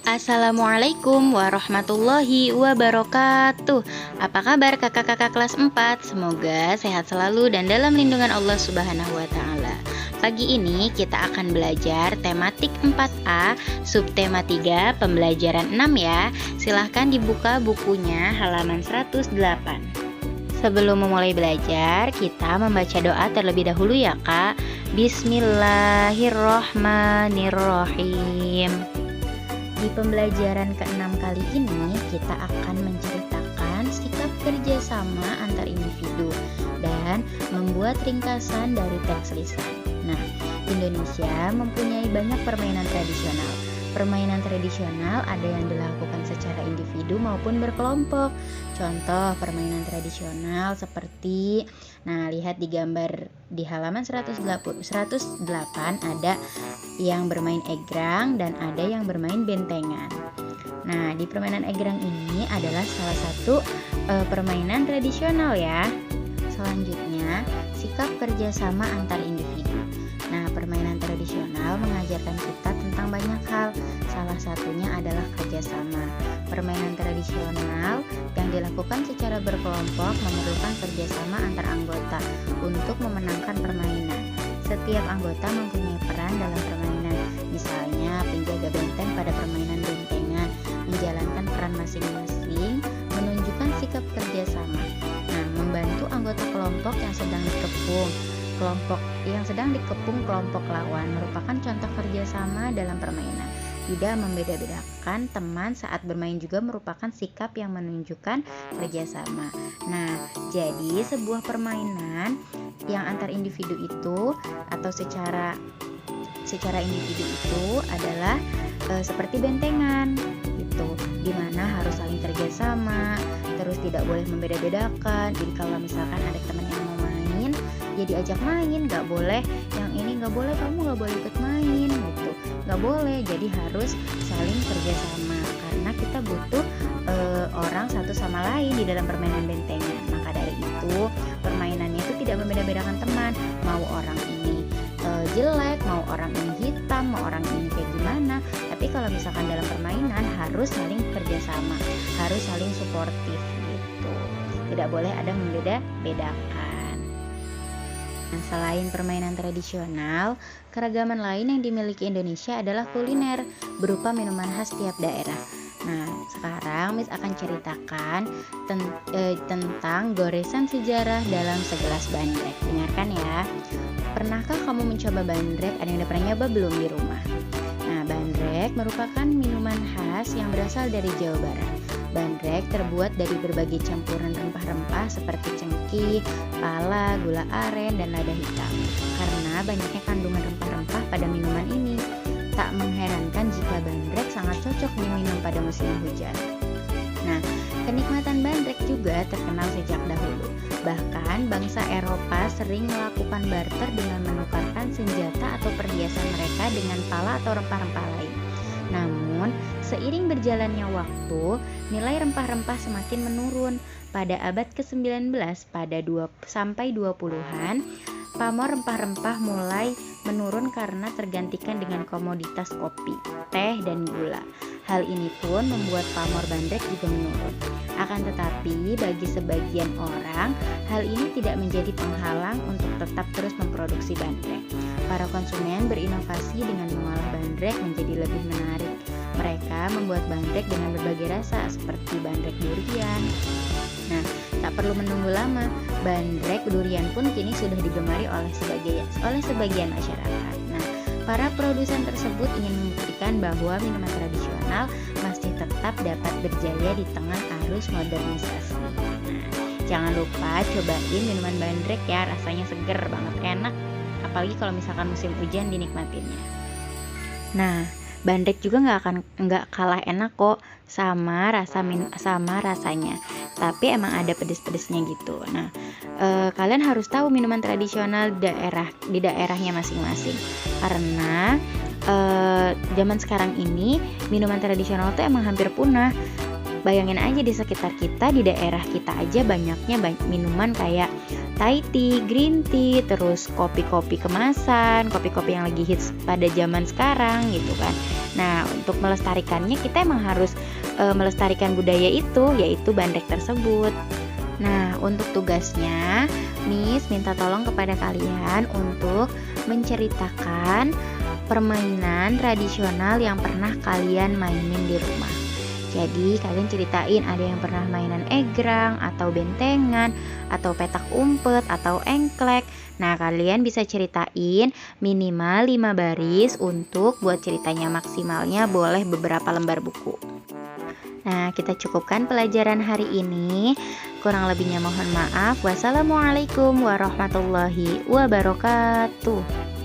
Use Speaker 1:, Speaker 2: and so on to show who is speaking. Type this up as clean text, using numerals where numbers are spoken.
Speaker 1: Assalamualaikum warahmatullahi wabarakatuh. Apa kabar kakak-kakak kelas 4? Semoga sehat selalu dan dalam lindungan Allah Subhanahu wa taala. Pagi ini kita akan belajar tematik 4A, subtema 3, pembelajaran 6 ya. Silahkan dibuka bukunya halaman 108. Sebelum memulai belajar, kita membaca doa terlebih dahulu ya kak. Bismillahirrohmanirrohim. Di pembelajaran ke-6 kali ini, kita akan menceritakan sikap kerjasama antar individu dan membuat ringkasan dari teks lisan. Nah, Indonesia mempunyai banyak permainan tradisional. Permainan tradisional ada yang dilakukan secara individu maupun berkelompok. Contoh permainan tradisional seperti, nah lihat di gambar di halaman 108 ada yang bermain egrang dan ada yang bermain bentengan. Nah, di permainan egrang ini adalah salah satu permainan tradisional ya. Selanjutnya, sikap kerjasama antar individu. Nah, permainan tradisional mengajarkan kita tentang banyak hal. Salah satunya adalah kerjasama. Permainan tradisional yang dilakukan secara berkelompok memerlukan kerjasama antar anggota untuk memenangkan permainan. Setiap anggota mempunyai peran dalam permainan. Misalnya, penjaga benteng pada permainan bentengan menjalankan peran masing-masing, menunjukkan sikap kerjasama. Nah, membantu anggota kelompok yang sedang dikepung kelompok lawan merupakan contoh kerjasama dalam permainan. Tidak membeda-bedakan teman saat bermain juga merupakan sikap yang menunjukkan kerjasama. Nah, jadi sebuah permainan yang antar individu itu atau secara individu itu adalah seperti bentengan gitu, dimana harus saling kerjasama, terus tidak boleh membeda-bedakan. Jadi kalau misalkan ada teman yang mau main, ya diajak main, nggak boleh yang ini nggak boleh, kamu nggak boleh ikut main gitu, nggak boleh. Jadi harus saling kerjasama karena kita butuh orang satu sama lain di dalam permainan bentengan. Maka dari itu permainannya itu tidak membeda-bedakan teman, mau orang ini jelek, mau orang ini hitam, mau orang ini kayak gimana. Tapi kalau misalkan dalam permainan harus saling kerjasama, harus saling suportif gitu, tidak boleh ada membeda-bedakan. Nah, selain permainan tradisional, keragaman lain yang dimiliki Indonesia adalah kuliner berupa minuman khas tiap daerah. Nah, sekarang Miss akan ceritakan tentang goresan sejarah dalam segelas bandrek. Dengarkan ya. Pernahkah kamu mencoba bandrek? Ada yang udah pernah nyoba belum di rumah? Nah, bandrek merupakan minuman khas yang berasal dari Jawa Barat. Bandrek terbuat dari berbagai campuran rempah-rempah seperti cengkih, pala, gula aren, dan lada hitam. Karena banyaknya kandungan rempah-rempah pada minuman ini, tak mengherankan jika bandrek sangat cocok diminum pada musim hujan. Nah, kenikmatan bandrek juga terkenal sejak dahulu. Bahkan bangsa Eropa sering melakukan barter dengan menukarkan senjata atau perhiasan mereka dengan pala atau rempah-rempah lain. Namun, seiring berjalannya waktu, nilai rempah-rempah semakin menurun. Pada abad ke-19 sampai 20-an, pamor rempah-rempah mulai menurun karena tergantikan dengan komoditas kopi, teh, dan gula. Hal ini pun membuat pamor bandrek juga menurun. Akan tetapi, bagi sebagian orang, hal ini tidak menjadi penghalang untuk tetap terus memproduksi bandrek. Para konsumen berinovasi dengan mengolah bandrek menjadi lebih menarik. Mereka membuat bandrek dengan berbagai rasa seperti bandrek durian. Nah, tak perlu menunggu lama, bandrek durian pun kini sudah digemari oleh sebagian masyarakat. Nah, para produsen tersebut ingin membuktikan bahwa minuman tradisional masih tetap dapat berjaya di tengah arus modernisasi. Nah, jangan lupa cobain minuman bandrek ya, rasanya seger banget, enak. Apalagi kalau misalkan musim hujan dinikmatinnya. Nah, bandrek juga nggak kalah enak kok sama rasanya. Tapi emang ada pedes-pedesnya gitu. Nah, kalian harus tahu minuman tradisional di daerahnya masing-masing. Karena zaman sekarang ini minuman tradisional tuh emang hampir punah. Bayangin aja di sekitar kita, di daerah kita aja banyaknya minuman kayak Thai tea, green tea, terus kopi-kopi kemasan, kopi-kopi yang lagi hits pada zaman sekarang gitu kan. Nah, untuk melestarikannya kita emang harus melestarikan budaya itu, yaitu bandrek tersebut. Nah, untuk tugasnya, Miss minta tolong kepada kalian untuk menceritakan permainan tradisional yang pernah kalian mainin di rumah. Jadi kalian ceritain ada yang pernah mainan egrang atau bentengan atau petak umpet atau engklek. Nah, kalian bisa ceritain minimal 5 baris untuk buat ceritanya, maksimalnya boleh beberapa lembar buku. Nah, kita cukupkan pelajaran hari ini. Kurang lebihnya mohon maaf. Wassalamualaikum warahmatullahi wabarakatuh.